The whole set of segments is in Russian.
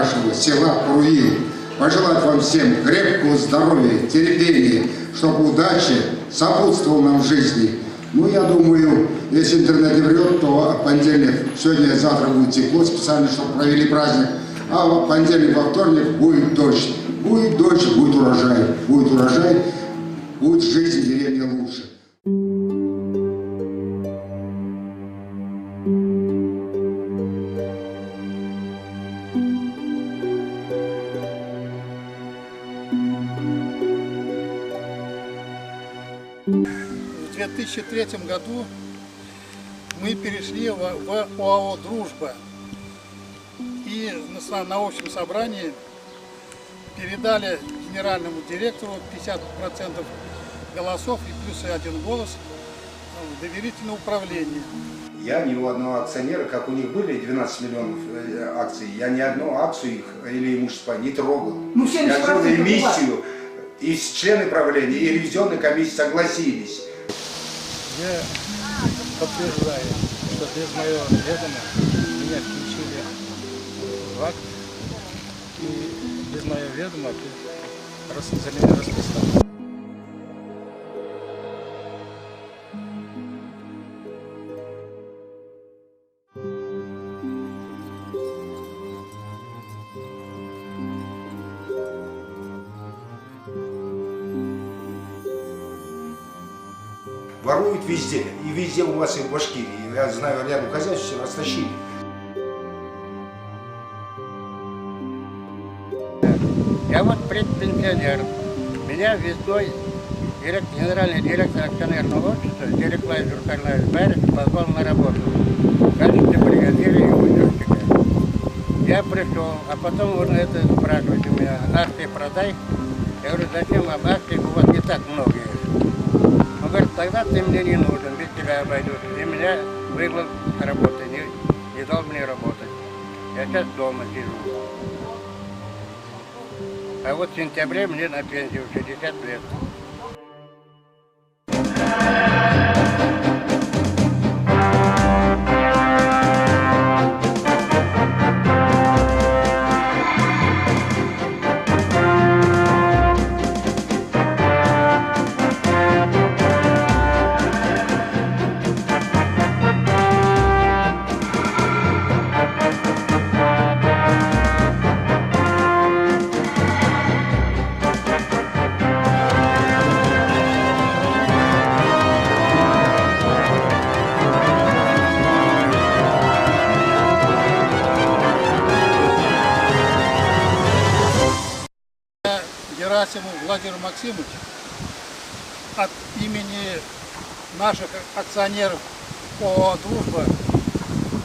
нашего села Куруил. Пожелать вам всем крепкого здоровья, терпения, чтобы удача сопутствовала нам в жизни. Ну, я думаю, если интернет не врет, то понедельник, сегодня и завтра будет тепло, специально, чтобы провели праздник. А в понедельник, во вторник будет дождь. Будет дождь, будет урожай. Будет урожай, будет жизнь деревни лучше. В 2003 году мы перешли в ОАО «Дружба» и на общем собрании передали генеральному директору 50% голосов и плюс 1 голос в доверительное управление. Я ни у одного акционера, как у них были 12 миллионов акций, я ни одну акцию их или имущества не трогал. Ну, я делал эмиссию, и члены правления, и ревизионной комиссии согласились. Я подтверждаю, что без моего ведома меня включили в акт, и без моего ведома за меня расписали. Воруют везде, и везде у вас и в Башкирии. Я знаю, рядом хозяйство растащили. Я вот предпенсионер. Меня весной генеральный директор акционерного общества, Дереклай Журкарлай Барич, позвал на работу в качестве бригадира и удержщика. Я пришел, а потом он это спрашивает у меня: акции продай. Я говорю: зачем вам акции, у вас не так много есть. Он говорит: тогда ты мне не нужен, без тебя обойдусь. И меня выгнал с работы, не дал мне работать. Я сейчас дома сижу. А вот в сентябре мне на пенсию 60 лет. Герасимов Владимир Максимович от имени наших акционеров ОАО «Дружба»,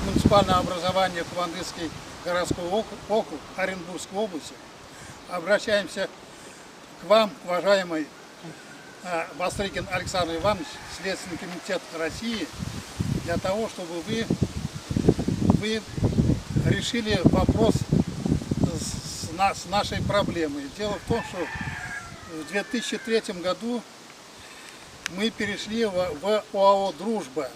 муниципального образования Кувандысский городской округ Оренбургской области, обращаемся к вам, уважаемый Бастрыкин Александр Иванович, Следственный комитет России, для того, чтобы вы решили вопрос с нашей проблемой. Дело в том, что в 2003 году мы перешли в ОАО «Дружба»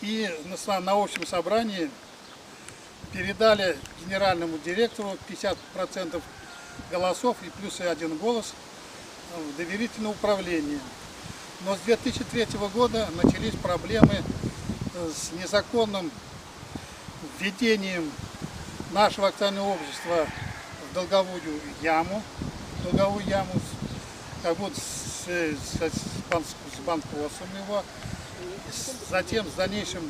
и на общем собрании передали генеральному директору 50% голосов и плюс 1 голос в доверительное управление. Но с 2003 года начались проблемы с незаконным введением нашего акционерного общества в долговую яму, как будто с банкротством его, затем с дальнейшим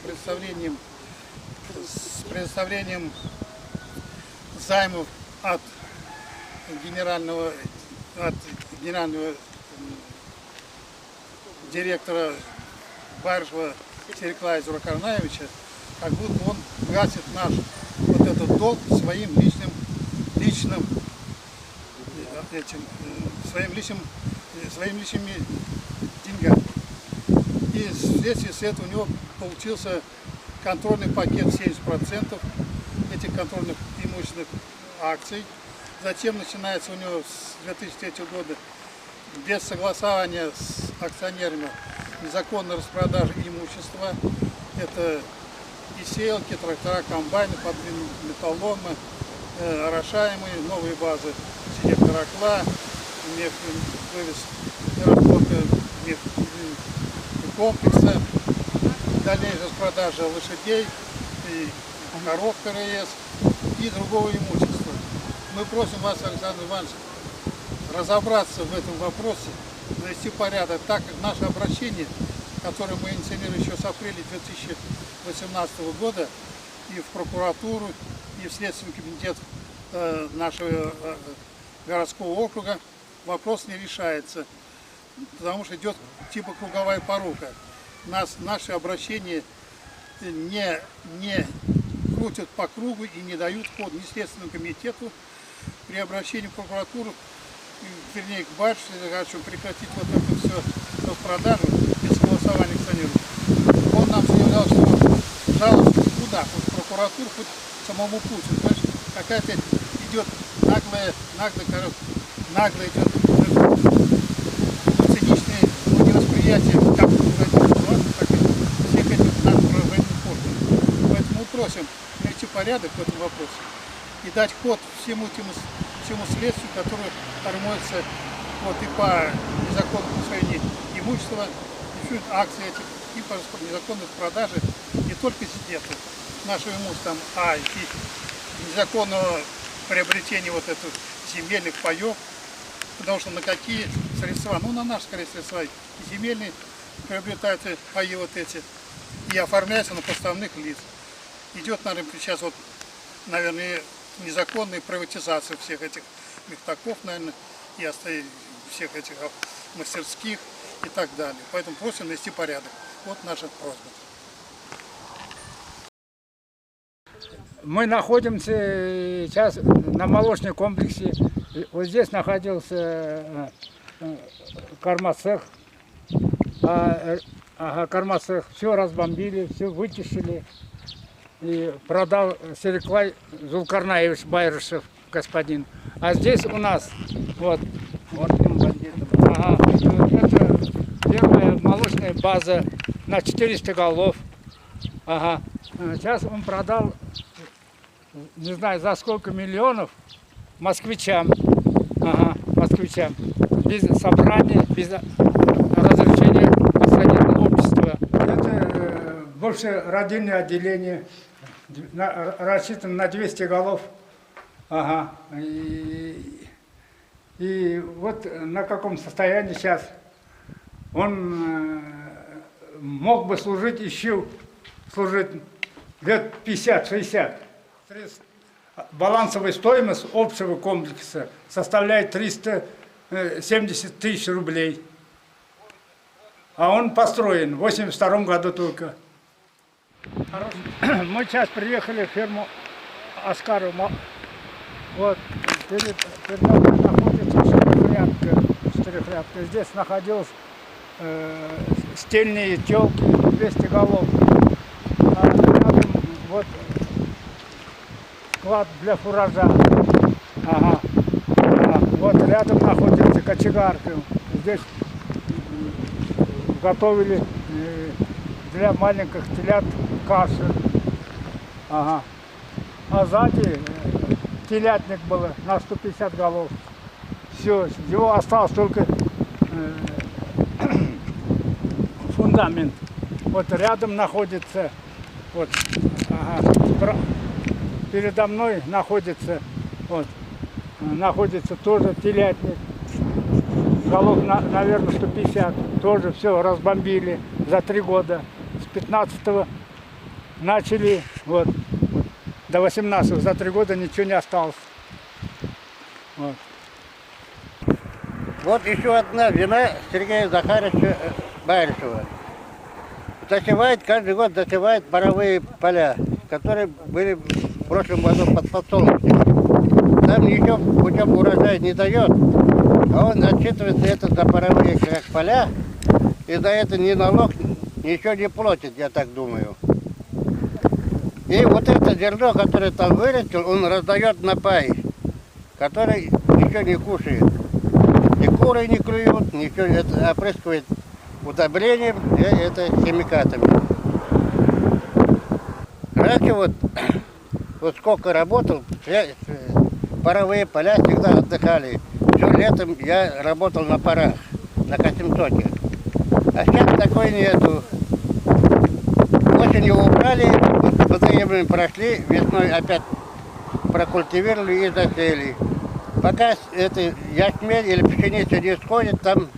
предоставлением займов от генерального директора Баржева Дереклая Зуракарнаевича, как будто он гасит наш вот этот долг своими личными деньгами. И вследствие с этого у него получился контрольный пакет 70% этих контрольных имущественных акций. Затем начинается у него с 2003 года без согласования с акционерами незаконная распродажа имущества. Это и сеялки, трактора, комбайны, подвижные металлоломы, орошаемые, новые базы сидекторокла, вывез разработка комплекса, дальнейшая продажа лошадей, и коров КРС и другого имущества. Мы просим вас, Александр Иванович, разобраться в этом вопросе, навести порядок, так как наше обращение, которое мы инициировали еще с апреля 2018 года и в прокуратуру, и в Следственный комитет нашего городского округа, вопрос не решается, потому что идет типа круговая порука. Наши обращения не крутят по кругу и не дают ход ни Следственному комитету при обращении в прокуратуру, вернее к батюшке, хочу прекратить вот это все продажу без согласования акционеров. Он нам заявлял, что жалуются куда, хоть в прокуратуру, хоть самому Путину. То есть какая-то идет нагло идет циничное невосприятие как ситуации, так и всех этих наших правоохранительных органов. Поэтому мы просим навести порядок в этом вопросе и дать ход всему следствию, которое формируется вот и по незаконному усвоению имущества, и акций этих, и по незаконной продаже не только нашего имущества, а и незаконного приобретения вот этих земельных паев, потому что на какие средства, ну на наши, скорее, средства, и земельные приобретаются паи вот эти, и оформляются на поставных лиц. Идет, наверное, сейчас вот, наверное, незаконная приватизация всех этих мехтаков, наверное, и всех этих мастерских и так далее. Поэтому просим навести порядок. Вот наша просьба. Мы находимся сейчас на молочном комплексе. Вот здесь находился кормоцех. Кормоцех. Все разбомбили, все вытащили. И продал Сериклай Зулкарнаевич Байрышев, господин. А здесь у нас вот это первая молочная база на 400 голов. Ага. Сейчас он продал, не знаю за сколько миллионов, москвичам. Ага, москвичам. Без собрания, без разрешения акционерного общества. Это больше родильное отделение, рассчитано на 200 голов. Ага. И вот на каком состоянии сейчас. Он мог бы служить лет 50-60. Балансовая стоимость общего комплекса составляет 370 тысяч рублей. А он построен в 1982 году только. Мы сейчас приехали в ферму Аскарова. Вот перед нами находится четырехрядка. Здесь находилась стельные телки 200 голов. А рядом вот склад для фуража. Ага. Вот рядом находится кочегарка. Здесь готовили для маленьких телят кашу. Ага. А сзади телятник было на 150 голов. Все, его осталось только фундамент. Вот рядом находится, вот, ага, передо мной находится, вот, находится тоже телятник. Голов, наверное, 150. Тоже все разбомбили за 3 года. С 15-го начали, вот, до 18-го. За 3 года ничего не осталось. Вот. Вот еще одна вина Сергея Захаровича Байрышева. Засевает, каждый год засевает паровые поля, которые были в прошлом году под подсолнухом. Там ничего путем урожая не дает, а он отчитывается это за паровые поля, и за это ни налог, ничего не платит, я так думаю. И вот это зерно, которое там вырастил, он раздает на пай, который ничего не кушает. И куры не клюют, ничего, это опрыскивает удобрением, это химикатами. Раньше вот сколько работал, паровые поля всегда отдыхали. Все летом я работал на парах, на Касимтоке. А сейчас такой нету. Осенью убрали, водоемами прошли, весной опять прокультивировали и засели. Пока это ячмень или пшеница не сходит, там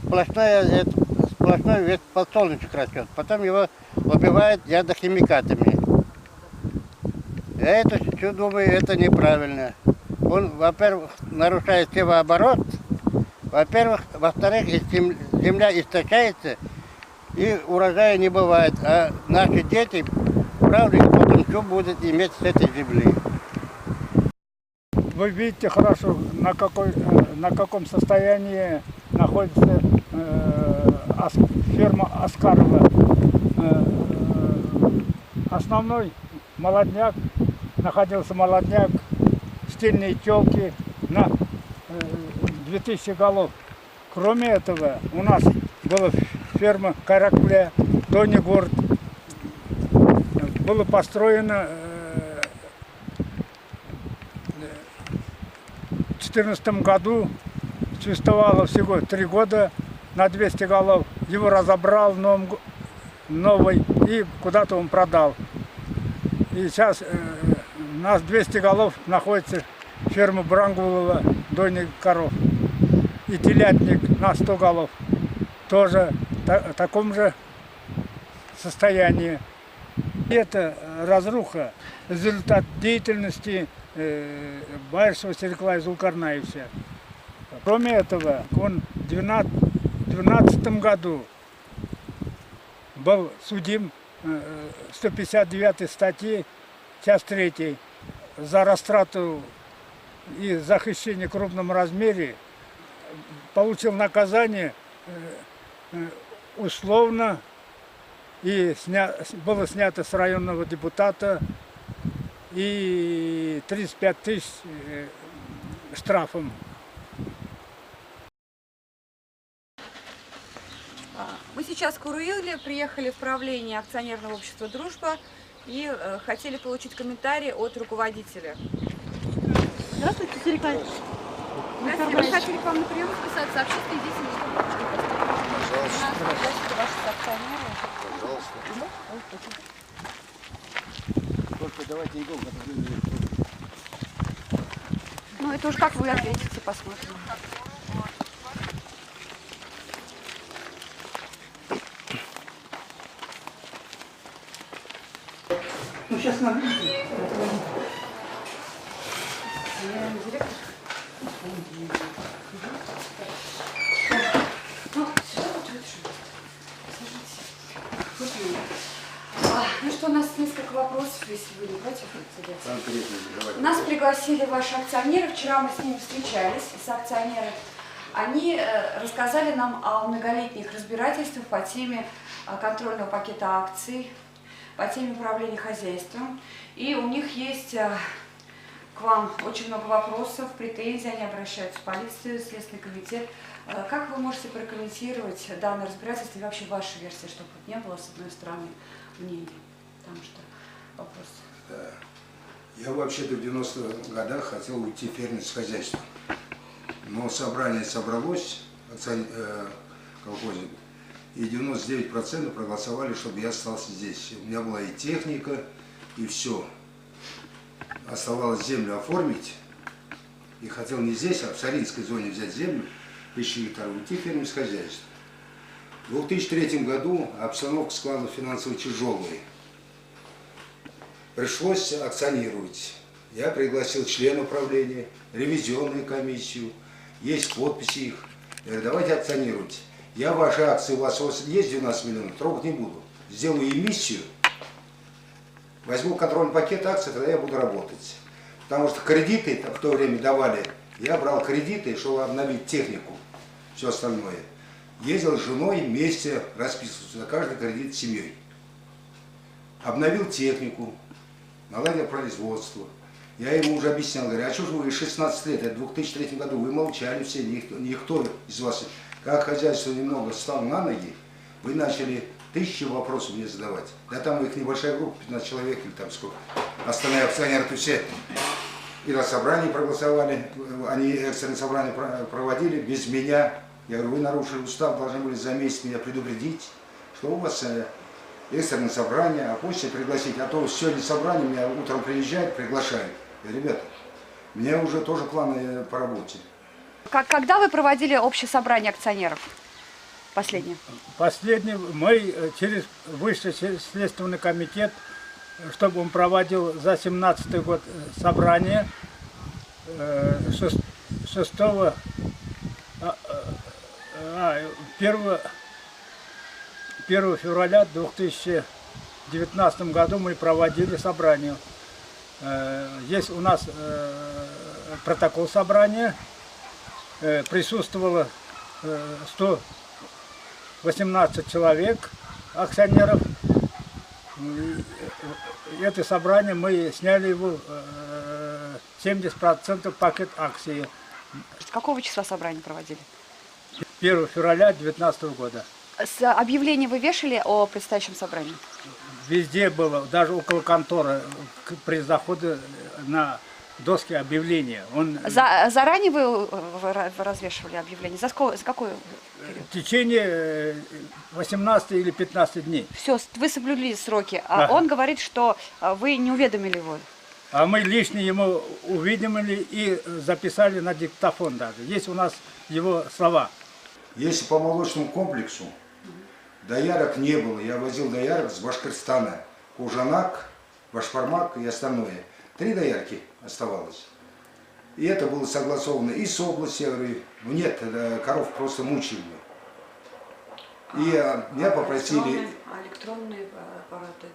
сплошной весь подсолнечник растет. Потом его убивают ядохимикатами. Я это все думаю, это неправильно. Он, во-первых, нарушает севооборот, во-вторых, земля истощается и урожая не бывает. А наши дети, правда, потом что будут иметь с этой земли? Вы видите хорошо, на каком состоянии находится ферма Оскарова. Основной молодняк, находился молодняк, стильные телки на 2000 голов. Кроме этого, у нас была ферма Каракуля, Донегород. Было построено в 2014 году, существовало всего 3 года на 200 голов. Его разобрал новый и куда-то он продал. И сейчас у нас 200 голов находится ферма Брангулова, дойных коров. И телятник на 100 голов тоже в таком же состоянии. Это разруха, результат деятельности Байершева Сереклая Зулкарнаевича. Кроме этого, он в 2012 году был судим 159 статьи, часть 3, за растрату и захищение в крупном размере. Получил наказание условно и было снято с районного депутата и 35 тысяч штрафом. Мы сейчас в Куруиле приехали в правление акционерного общества «Дружба» и хотели получить комментарий от руководителя. Здравствуйте, Сереклай. Здравствуйте, мы хотели к вам на прием записаться, общественной деятельности. Пожалуйста. Здравствуйте, ваши акционеры. Пожалуйста. Только давайте недолго. Ну, это уж как вы ответите, посмотрим. Ну, сейчас надо. Ну что, у нас несколько вопросов, если вы не против. Нас пригласили ваши акционеры, вчера мы с ними встречались, с акционерами. Они рассказали нам о многолетних разбирательствах по теме контрольного пакета акций, по теме управления хозяйством. И у них есть к вам очень много вопросов, претензий, они обращаются в полицию, Следственный комитет. Как вы можете прокомментировать данное разбирательство и вообще ваша версия, чтобы не было, с одной стороны, мнений? Потому что вопрос. Да. Я вообще-то в 90-х годах хотел уйти в фермерское хозяйство. Но собрание собралось, колхозе, и 99% проголосовали, чтобы я остался здесь. У меня была и техника, и все. Оставалось землю оформить. И хотел не здесь, а в Саринской зоне взять землю, 1000 гектаров, уйти в фермерское хозяйство. В 2003 году обстановка складывалась финансово тяжелая. Пришлось акционировать. Я пригласил члена управления, ревизионную комиссию, есть подписи их. Я говорю, давайте акционировать. Я ваши акции, у вас есть 12 миллионов, трогать не буду. Сделаю эмиссию, возьму контрольный пакет акций, тогда я буду работать. Потому что кредиты в то время давали, я брал кредиты, чтобы обновить технику, все остальное. Ездил с женой вместе, расписывался за каждый кредит с семьей. Обновил технику, наладил производство. Я ему уже объяснял, говорю, а что же вы 16 лет, это в 2003 году, вы молчали все, никто из вас, как хозяйство немного встал на ноги, вы начали 1000 вопросов мне задавать. Да там их небольшая группа, 15 человек или там сколько. Остальные акционеры, то все И на собрании проголосовали, они экстренное собрание проводили без меня. Я говорю, вы нарушили устав, должны были за месяц меня предупредить, что у вас экстренное собрание, а после пригласить. А то сегодня собрание, меня утром приезжает, приглашают. Я говорю, ребята, у меня уже тоже планы по работе. Когда вы проводили общее собрание акционеров? Последнее. Последний мы через Высший следственный комитет, чтобы он проводил за 17-й год собрание 1 февраля 2019 году мы проводили собрание. Есть у нас протокол собрания, присутствовало 118 человек, акционеров. И это собрание мы сняли его 70% пакет акций. С какого числа собрание проводили? 1 февраля 2019 года. Объявление вы вешали о предстоящем собрании? Везде было, даже около конторы, при заходе на доски объявления. Заранее вы развешивали объявление? За какой период? В течение 18 или 15 дней. Все, вы соблюли сроки, а он говорит, что вы не уведомили его. А мы лишнее ему увидели и записали на диктофон даже. Есть у нас его слова. Если по молочному комплексу доярок не было, я возил доярок с Башкортостана, Кужанак, Башпармак и остальное. 3 доярки оставалось. И это было согласовано и с областью, я говорю, ну нет, коров просто мучили. И меня попросили... Электронные аппараты,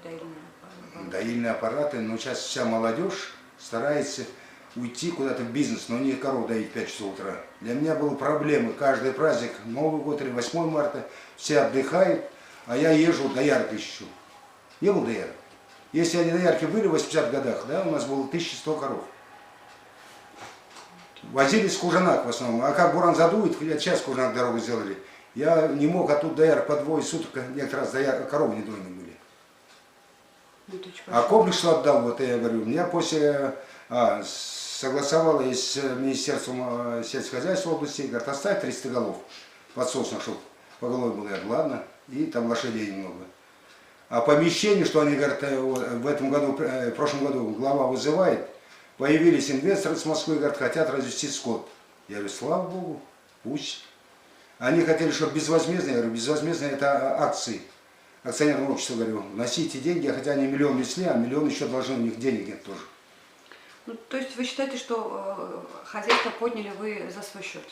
доильные аппараты, но сейчас вся молодежь старается уйти куда-то в бизнес, но не коров доить 5 часов утра. Для меня были проблемы. Каждый праздник, Новый год или 8 марта, все отдыхают, а я езжу, доярок ищу. Не был доярок. Если они доярки были в 80-х годах, да, у нас было 1100 коров. Возили с Кужанак в основном. А как буран задует, сейчас Кужанак дорогу сделали, я не мог оттуда доярок по 2 суток, некоторый раз коровы не дойны были. А комплекс что отдал, вот я говорю, у меня после согласовалось с Министерством сельского хозяйства области, говорят, оставь 300 голов подсосных, чтобы поголовье было, я говорю, ладно, и там лошадей немного. А помещение, что они говорят, в этом году, в прошлом году глава вызывает, появились инвесторы с Москвы, говорят, хотят развести скот. Я говорю, слава Богу, пусть. Они хотели, чтобы безвозмездно, я говорю, безвозмездно это акции. Акционерное общество, говорю, носите деньги, хотя они миллион несли, а миллион еще должны, у них денег нет тоже. Ну, то есть вы считаете, что хозяйство подняли вы за свой счет?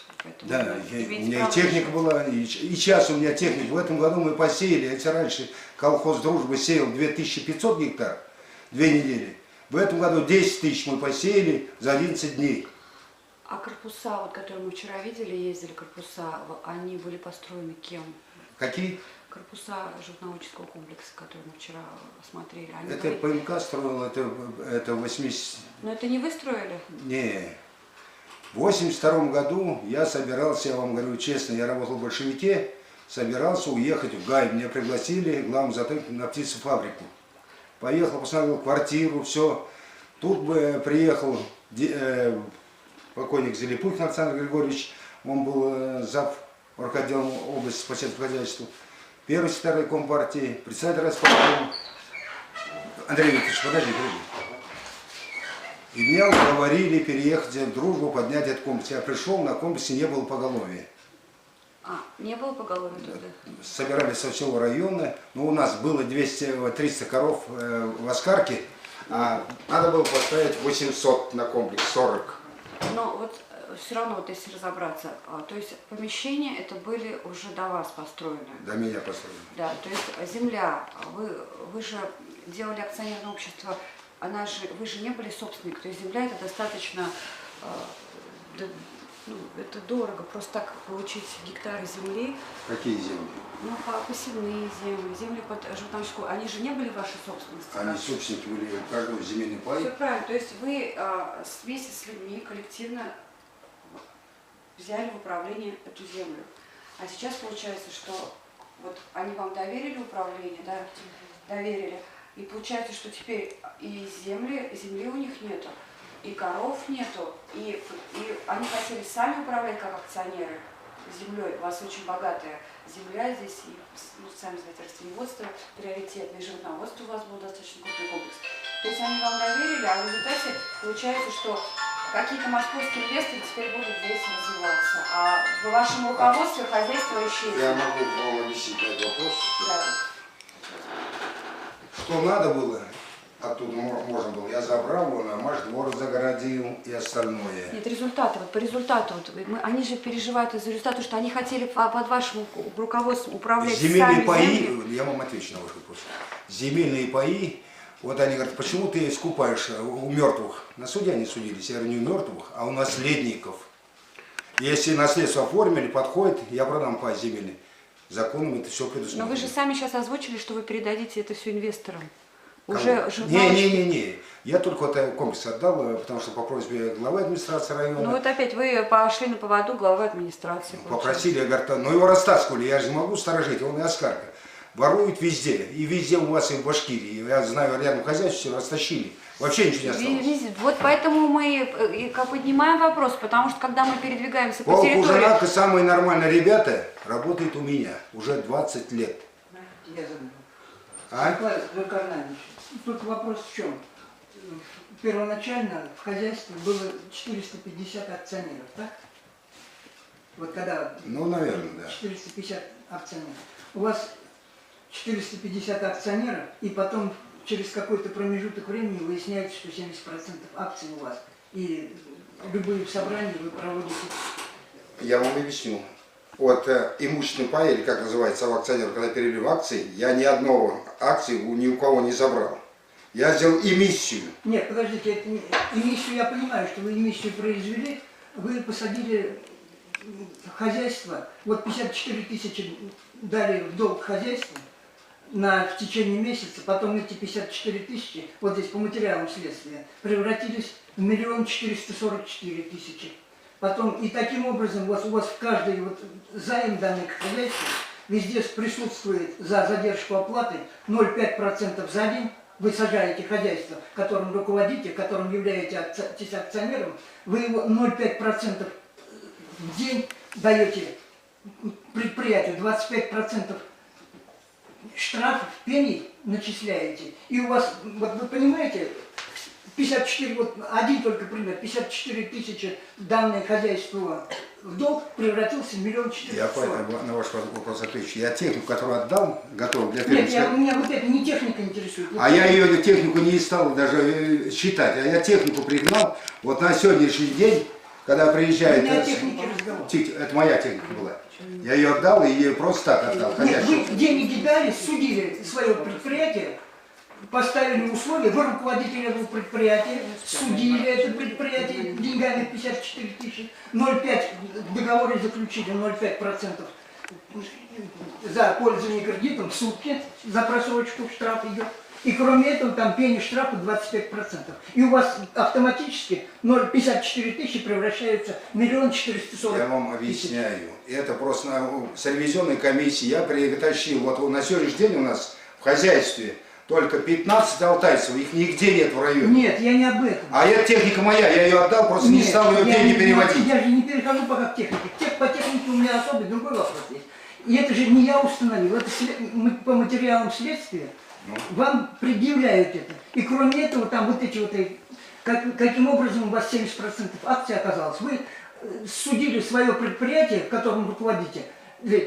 Да, у меня и техника была, и сейчас у меня техника. В этом году мы посеяли, если раньше колхоз «Дружба» сеял 2500 гектар 2 недели, в этом году 10 тысяч мы посеяли за 11 дней. А корпуса, вот, которые мы вчера видели, ездили корпуса, они были построены кем? Какие? Корпуса животноводческого комплекса, которые мы вчера смотрели. Они это были... ПМК строил, это 80... Но это не вы строили? Не. В 82 году я собирался, я вам говорю честно, я работал в большевике, собирался уехать в Гай. Меня пригласили, главным сотрудником, на птицефабрику. Поехал, посмотрел квартиру, все. Тут бы приехал покойник Зелепухин Александр Григорьевич, он был зав. Орготделом области по сельскому хозяйству. Первый секретарь Компартии, председатель райисполкома. Андрей Викторович, подожди. И меня уговорили переехать в Дружбу, поднять этот комплекс. Я пришел, на комплексе не было поголовья. А, не было поголовья тогда? Собирались со всего района, но у нас было 200-300 коров в Оскарке, а надо было поставить 800 на комплекс, 40. Но вот все равно, вот если разобраться, то есть помещения это были уже до вас построены? До меня построены. Да, то есть земля, вы же делали акционерное общество, вы же не были собственником, то есть земля это достаточно, это дорого, просто так получить гектары земли. Какие земли? Ну, посевные земли, земли под животноводческую, они же не были вашей собственностью? Они собственники были каждого земельный пай. Все правильно, то есть вы вместе с людьми коллективно взяли в управление эту землю. А сейчас получается, что вот они вам доверили управление, да, доверили, и получается, что теперь и земли у них нету. и коров нету, и они хотели сами управлять как акционеры землей. У вас очень богатая земля здесь, и, ну, сами знаете, растениеводство приоритетное, и животноводство у вас был достаточно крутой комплекс. То есть они вам доверили, а в результате получается, что какие-то московские инвесторы теперь будут здесь развиваться, а в вашем руководстве хозяйство исчезнет. Я могу вам объяснить на этот вопрос. Да. Что надо было, оттуда можно было, я забрал, наш двор загородил и остальное. Нет, результаты, вот по результату, вот, они же переживают из-за результата, что они хотели под вашим руководством управлять Земельные сами паи, землей. я вам отвечу на ваш вопрос. Земельные паи, вот они говорят, почему ты скупаешь у мертвых? На суде они судились, я говорю, не у мертвых, а у наследников. Если наследство оформили, подходит, я продам пай земельный. Законом это все предусмотрено. Но вы же сами сейчас озвучили, что вы передадите это все инвесторам. Кому? Уже Не. Я только вот комплекс отдал, потому что по просьбе главы администрации района. Ну вот опять вы пошли на поводу главы администрации. Попросили, я говорю, ну его растаскивали, я же не могу сторожить, он и оскарка. Воруют везде, и везде у вас и в Башкирии. Я знаю, рядом хозяйство все растащили. Вообще ничего не осталось. Вот поэтому мы и поднимаем вопрос, потому что когда мы передвигаемся по территории... Полкужанака, самые нормальные ребята, работают у меня уже 20 лет. Я забыл. А? Николай Арнольдович, тут вопрос в чем? Первоначально в хозяйстве было 450 акционеров, так? Вот когда... Ну, наверное, да. 450 акционеров. У вас 450 акционеров, и потом через какой-то промежуток времени выясняется, что 70% акций у вас. И любые собрания вы проводите. Я вам объясню. Вот имущественный пай, или как называется, у акционеров, когда перевели в акции, я ни одной акции ни у кого не забрал. Я сделал эмиссию. Нет, подождите, это эмиссию я понимаю, что вы эмиссию произвели, вы посадили хозяйство, вот 54 тысячи дали в долг хозяйству в течение месяца, потом эти 54 тысячи, вот здесь по материалам следствия, превратились в 1 444 000. Потом, и таким образом у вас в каждый вот займ данный хозяйству везде присутствует за задержку оплаты 0,5% за день. Вы сажаете хозяйство, которым руководите, которым являетесь акционером, вы его 0,5% в день даете предприятию, 25% штрафов, пений начисляете. И у вас, вот вы понимаете, 54, вот один только пример, 54 тысячи данное хозяйство в долг превратился в 1 400 000. Я на ваш вопрос отвечу. Я технику, которую отдал, готов для Нет, фермерства. меня вот это не техника интересует. А я ее технику не стал даже считать. А я технику пригнал. Вот на сегодняшний день, когда приезжает... У меня техники разговор. Это моя техника была. Я ее отдал и ее просто так отдал. Нет, вы деньги дали, судили свое предприятие, поставили условия, вы руководитель этого предприятия, судили это предприятие деньгами 54 тысячи, 0,5 в договоре заключили, 0,5% за пользование кредитом в сутки, за просрочку штраф идет. И кроме этого там пени штрафа 25%. И у вас автоматически 0,54 тысячи превращается в 1 440 000. Я вам объясняю. Это просто с ревизионной комиссии я притащил. Вот на сегодняшний день у нас в хозяйстве только 15 алтайцев, их нигде нет в районе. Нет, я не об этом. А это техника моя, я ее отдал, просто не стал ее деньги переводить. Я же не перехожу пока к технике. По технике у меня особый другой вопрос есть. И это же не я установил, это по материалам следствия вам предъявляют это. И кроме этого, там вот эти вот, каким образом у вас 70% акций оказалось. Вы судили свое предприятие, которым руководите,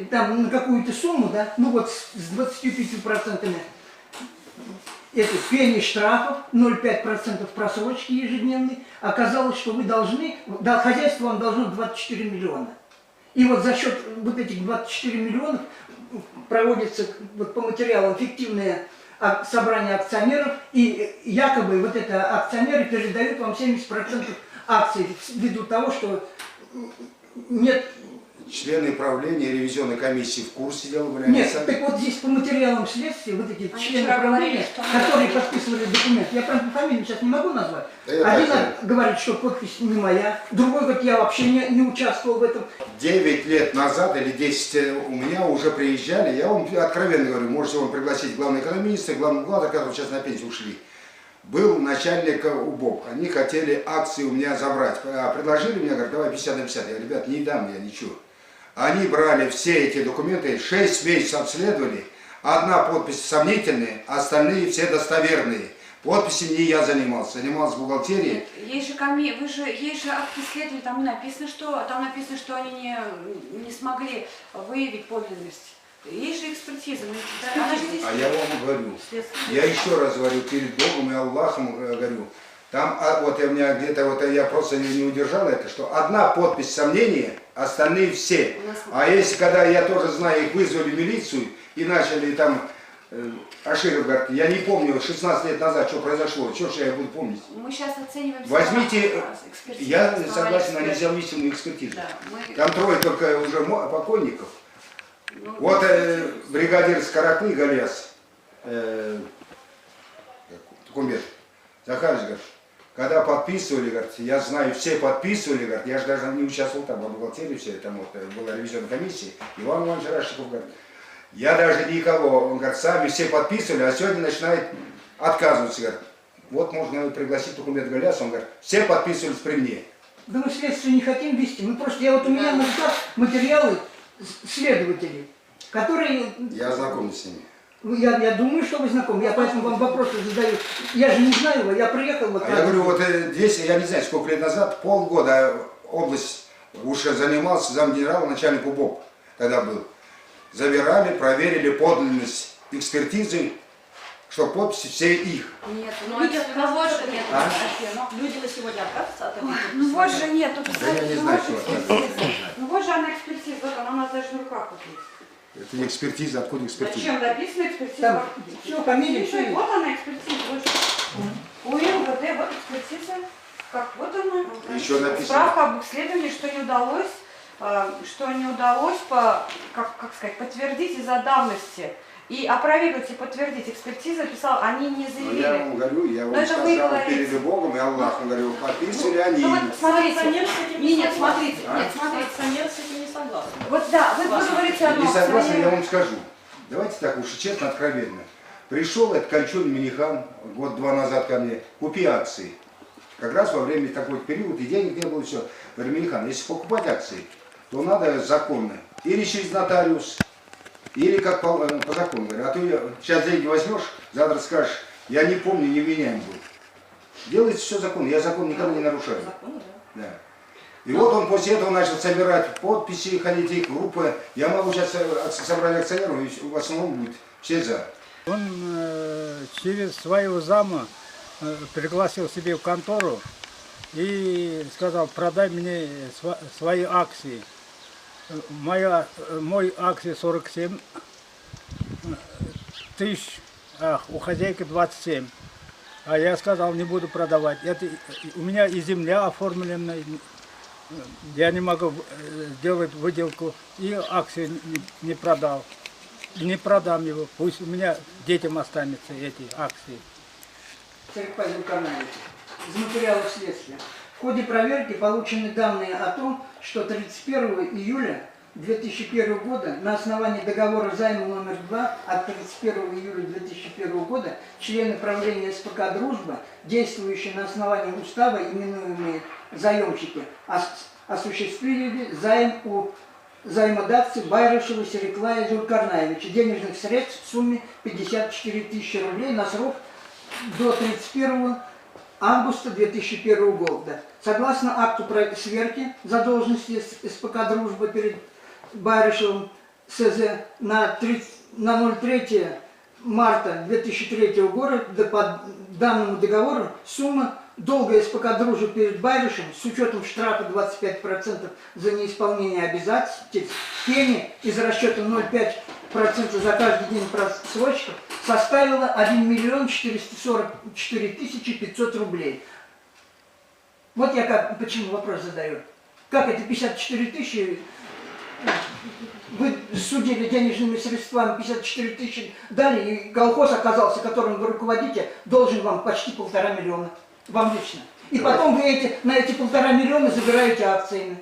там на какую-то сумму, да, ну вот с 25%. Это пени штрафов, 0,5% просрочки ежедневной. Оказалось, что вы должны, да, хозяйство вам должно 24 миллиона. И вот за счет вот этих 24 миллионов проводится вот по материалам фиктивное собрание акционеров, и якобы вот это акционеры передают вам 70% акций ввиду того, что нет... Члены правления ревизионной комиссии в курсе дела были? Нет, так вот здесь по материалам следствия, вот эти члены правления, которые подписывали документ, я прям фамилию сейчас не могу назвать. Один говорит, что подпись не моя, другой говорит, я вообще не участвовал в этом. 9 лет назад или 10 у меня уже приезжали, я вам откровенно говорю, можете вам пригласить главного экономиста, главного бухгалтера, которые сейчас на пенсию ушли. был начальник УБОП. Они хотели акции у меня забрать. Предложили мне, говорят, давай 50 на 50. Я говорю, ребят, не дам я ничего. Они брали все эти документы, 6 месяцев обследовали. Одна подпись сомнительная, остальные все достоверные. Подписи не я занимался бухгалтерией. Есть же акт исследования, там написано, что они не смогли выявить подлинность. Есть же экспертиза. А я вам говорю, я еще раз говорю, перед Богом и Аллахом говорю, там, вот у меня где-то, вот я просто не удержал это, что одна подпись сомнения, остальные все. А если, когда я тоже знаю, их вызвали в милицию и начали там, Аширов говорит, я не помню, 16 лет назад, что произошло, что же я буду помнить. Мы сейчас оцениваем... Возьмите, я согласен на независимую экспертизу. Да, Там трое только уже покойников. Вот бригадир Скороклы Галяс, Кумбет, Захарович, говорит, когда подписывали, говорит, я знаю, все подписывали, говорит, я же даже не участвовал там в бухгалтерии, все, там вот была ревизионная комиссия, Иван Иванович Рашиков, говорит, я даже никого, он говорит, сами все подписывали, а сегодня начинает отказываться, говорит, вот можно пригласить Кумбет Галяс, он говорит, все подписывались при мне. Да мы следствие не хотим вести, мы просто, у меня на руках материалы следователей, которые... Я знаком с ними. Я думаю, что вы знакомы, я поэтому вам вопросы задаю. Я же не знаю его, я приехал вот... Я говорю, вот здесь, я не знаю, сколько лет назад, полгода область уже занимался, замгенерала, начальник УБОП тогда был. Забирали, проверили подлинность экспертизы, что подписи все их. Нет, Люди, вот же нет. Люди на сегодня отказываются от этого. Ну вот же нет, тут Да я не знаю, что отказываться. Ну вот же она экспертиза, вот она у нас даже в руках вот есть. Это не экспертиза, откуда экспертиза? Зачем написано экспертиза? Там все, фамилия, все. Вот она экспертиза, вот же. У МВД вот экспертиза, как вот она. Еще написано. Справка об исследовании, что не удалось как сказать, подтвердить из-за давности. И опровергнуть и подтвердить экспертиза писал, они не заявили. Я вам говорю, я вам сказал перед Богом и Аллахом, говорю, подписывали они. Ну вот смотрите, Акционер с этим нет, смотрите, Акционер с этим не согласен. Вот да, вы говорите одно. Не согласен, я вам скажу. Давайте так уж честно, откровенно. Пришел этот Кольчун Минихан год-два назад ко мне, купи акции. Как раз во время такой период, и денег не было, и все. Говорю, Минихан, если покупать акции, то надо законно. Или через нотариус, или как по закону. Говорю, а ты сейчас деньги возьмешь, завтра скажешь, я не помню, не вменяем будет. Делается все законно, я закон никогда не нарушаю. Законно, да. Да. И вот он после этого начал собирать подписи, ходить их группы. Я могу сейчас собрать акционеров, и в основном будет все за. Он через своего зама пригласил себе в контору и сказал, продай мне свои акции. Мой акции 47 тысяч, у хозяйки 27. А я сказал, не буду продавать. У меня и земля оформлена, я не могу сделать выделку, и акции не продал. И не продам его, пусть у меня детям останутся эти акции. Серикпай Зулкарнаевич, из материалов следствия. В ходе проверки получены данные о том, что 31 июля 2001 года на основании договора займа номер 2 от 31 июля 2001 года члены правления СПК «Дружба», действующие на основании устава, именуемые заемщики, осуществили займ у взаимодавцы Байрышева Сериклая Зулкарнаевича денежных средств в сумме 54 тысячи рублей на срок до 31 августа 2001 года. Согласно акту сверки задолженности СПК «Дружба» перед Байрышевым СЗ на 03 марта 2003 года по данному договору сумма долга СПК «Дружба» перед Байрышем с учетом штрафа 25% за неисполнение обязательств, пени из расчета 0,5% за каждый день просрочки составила 1 миллион 444 тысячи 500 рублей. Вот я почему вопрос задаю. Как эти 54 тысячи вы судили денежными средствами, 54 тысячи дали, и колхоз оказался, которым вы руководите, должен вам почти 1,5 миллиона. Вам лично. И потом вы на эти 1,5 миллиона забираете акциями.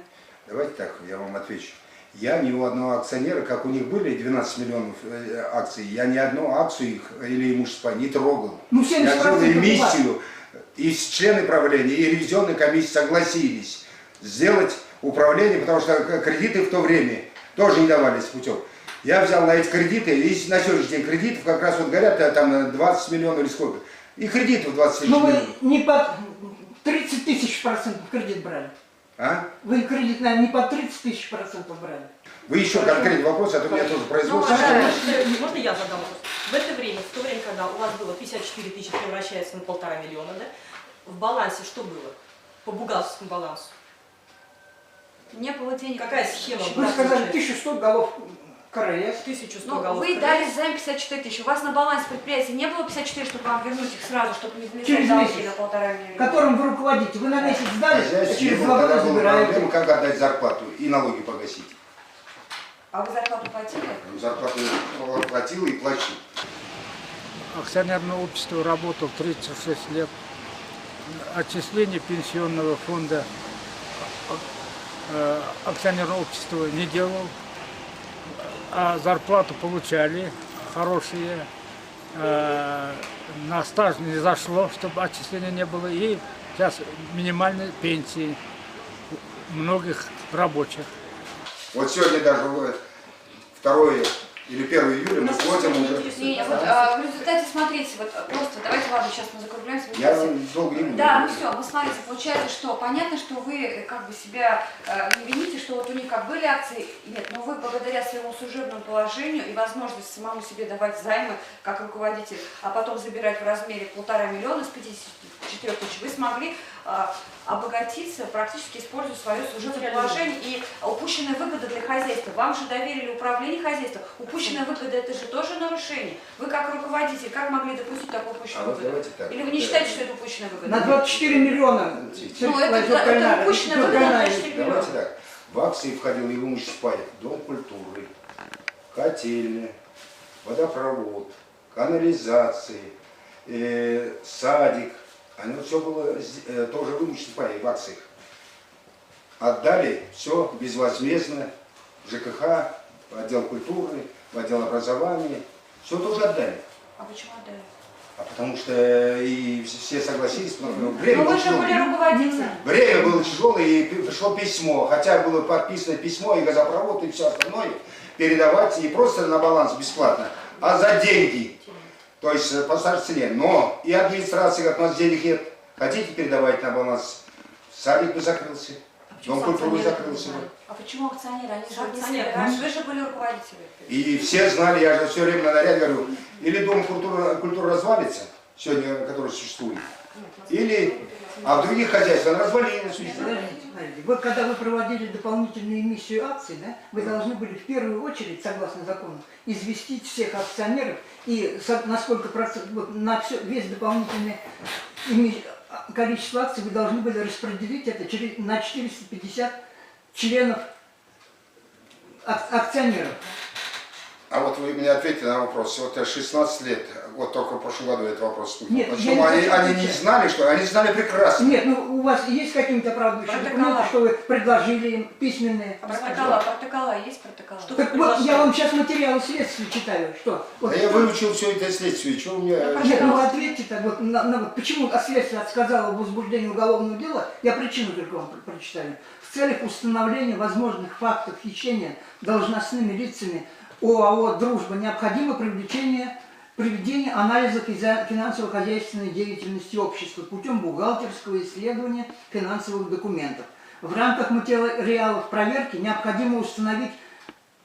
Давайте так, я вам отвечу. Я ни у одного акционера, как у них были 12 миллионов акций, я ни одну акцию их или имущества не трогал. Ну, Я 70% жил у вас. эмиссию, и члены правления, и ревизионной комиссии согласились сделать управление, потому что кредиты в то время тоже не давались путем. Я взял на эти кредиты, и на сегодняшний день кредитов как раз вот говорят, там 20 миллионов или сколько. И кредитов 20 Ну, миллионов. вы не по 30 тысяч процентов кредит брали. А? Вы кредит, наверное, не по 30 тысяч процентов брали. Вы еще конкретный вопрос, а то у меня тоже производство. Можно я задам вопрос? В это время, в то время, когда у вас было 54 тысячи, превращается на 1,5 миллиона, да? В балансе что было? По бухгалтерскому балансу? Не было денег. Какая схема? Вы сказали 1100 голов КРС. 1100 Ну, голов. вы дали займ 54 тысячи. У вас на балансе предприятия не было 54, чтобы вам вернуть их сразу, чтобы не Через внедрять долги месяц. на 1,5 миллиона. Которым вы руководите. Вы на месяц дали, а Хозяйство не через было, 2 года когда была забираете. проблема, как отдать зарплату и налоги погасить. А вы зарплату платили? Зарплату платил и плачу. Акционерное общество работал 36 лет. Отчисление пенсионного фонда акционерное общество не делал, а зарплату получали хорошие. На стаж не зашло, чтобы отчисления не было. И сейчас минимальные пенсии многих рабочих. Вот сегодня даже 2 или 1 июля мы платим уже. Не, вот, в результате, смотрите, вот просто, давайте, ладно, сейчас мы закругляемся. в Я результате. долго не буду. Да, ну все, ну смотрите, получается, что понятно, что вы как бы себя не вините, что вот у них как были акции, нет, но вы благодаря своему служебному положению и возможности самому себе давать займы как руководитель, а потом забирать в размере 1,5 миллиона с 54 тысяч, вы смогли обогатиться, практически используя свое служебное положение и упущенная выгода для хозяйства. Вам же доверили управление хозяйством. Упущенная выгода – это же тоже нарушение. Вы как руководитель, как могли допустить такую упущенную вот выгоду? давайте так. Или вы не считаете, что это упущенная выгода? На 24 миллиона. Ну, это упущенная выгода на 24 миллиона. Давайте так. В акции входил и в имущество паек дом культуры, котельня, водопровод, канализации, садик. Оно все было тоже в имуществе паек в акциях. Отдали все безвозмездно в ЖКХ, в отдел культуры, в отдел образования. Все тоже отдали. А почему отдали? А потому что и все согласились, потому что время Но было вы же были тяжелое. руководителем. Время было тяжелое, и пришло письмо, хотя было подписано письмо, и газопровод, и все остальное, передавать не просто на баланс бесплатно, а за деньги. То есть по старой цене. Но и администрация, как у нас денег нет, хотите передавать на баланс, садик бы закрылся, дом культуры закрылся бы. А почему акционеры? Они же не Акционеры, раньше. Вы же были руководителем. И все знали, я же все время на наряд говорю, или дом культуры развалится, сегодня, который существует, или, а в других хозяйствах он развалился. Подождите, подождите. Вот когда вы проводили дополнительную эмиссию акций, да, вы должны были в первую очередь, согласно закону, известить всех акционеров и насколько процент, вот, на все, весь дополнительный количество акций вы должны были распределить это на 450 членов акционеров. А вот вы мне ответьте на вопрос. Вот я 16 лет, вот только в прошлом году этот вопрос вспомнил. Нет, Почему я не они не отвечаю. знали, что они знали прекрасно? Нет, ну у вас есть какие-то оправдывающие Протокола. документы, что вы предложили им письменные? Протокола есть протокола? Что Так вы вот, я предложили? вам сейчас материалы следствия читаю. Что? Вот, Да я выучил все это следствие, что у меня... Нет, ну вы ответьте так, вот, вот почему следствие отказало в возбуждении уголовного дела, я причину только вам прочитаю. В целях установления возможных фактов хищения должностными лицами ОАО «Дружба» необходимо проведение анализа финансово-хозяйственной деятельности общества путем бухгалтерского исследования финансовых документов. В рамках материалов проверки необходимо установить,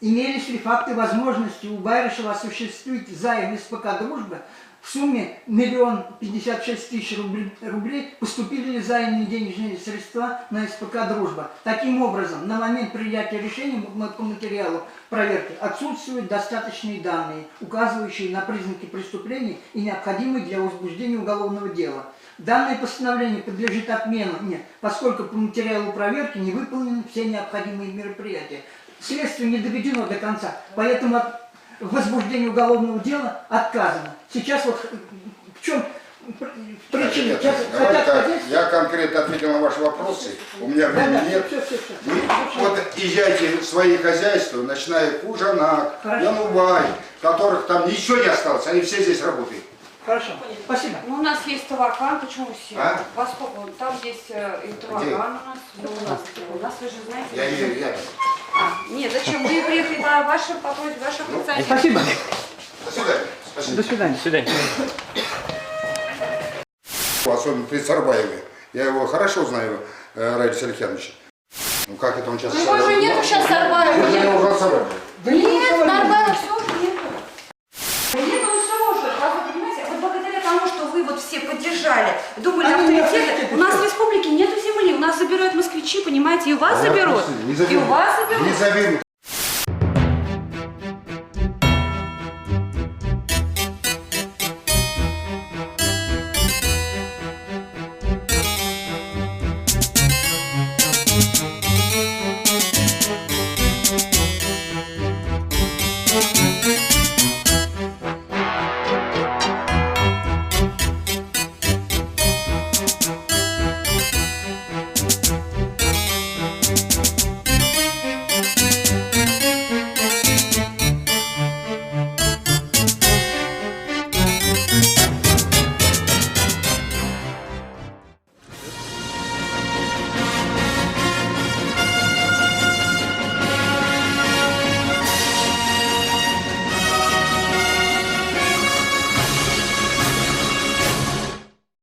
имелись ли факты возможности у Байрышева осуществить займ из ПК «Дружба» в сумме 1 056 000 рублей, поступили ли займные денежные средства на СПК «Дружба». Таким образом, на момент принятия решения по материалу проверки отсутствуют достаточные данные, указывающие на признаки преступления и необходимые для возбуждения уголовного дела. Данное постановление подлежит отмене, поскольку по материалу проверки не выполнены все необходимые мероприятия. Следствие не доведено до конца, поэтому возбуждение уголовного дела отказано. Сейчас вот в чем причины. Нет, Сейчас давай хотят так, хозяйство. я конкретно ответил на ваши вопросы. У меня времени нет. Все. Вы вот езжайте в свои хозяйства, начиная Кужанак, Хорошо. Янубай, которых там ничего не осталось, они все здесь работают. Хорошо, спасибо. Ну, у нас есть Тавакан, почему все? А? Поскольку там есть и Тавакан у нас, ну, у нас, вы же знаете. Я имею рядом. Нет, зачем? Вы приехали по вашим, по просьбе ваших акционеров. Спасибо. До свидания. Спасибо. До свидания. До свидания. Особенно при Сарбаеве. Я его хорошо знаю, Раиса Александровича. Ну как это он сейчас... Ну, его же нету сейчас Сарбаева.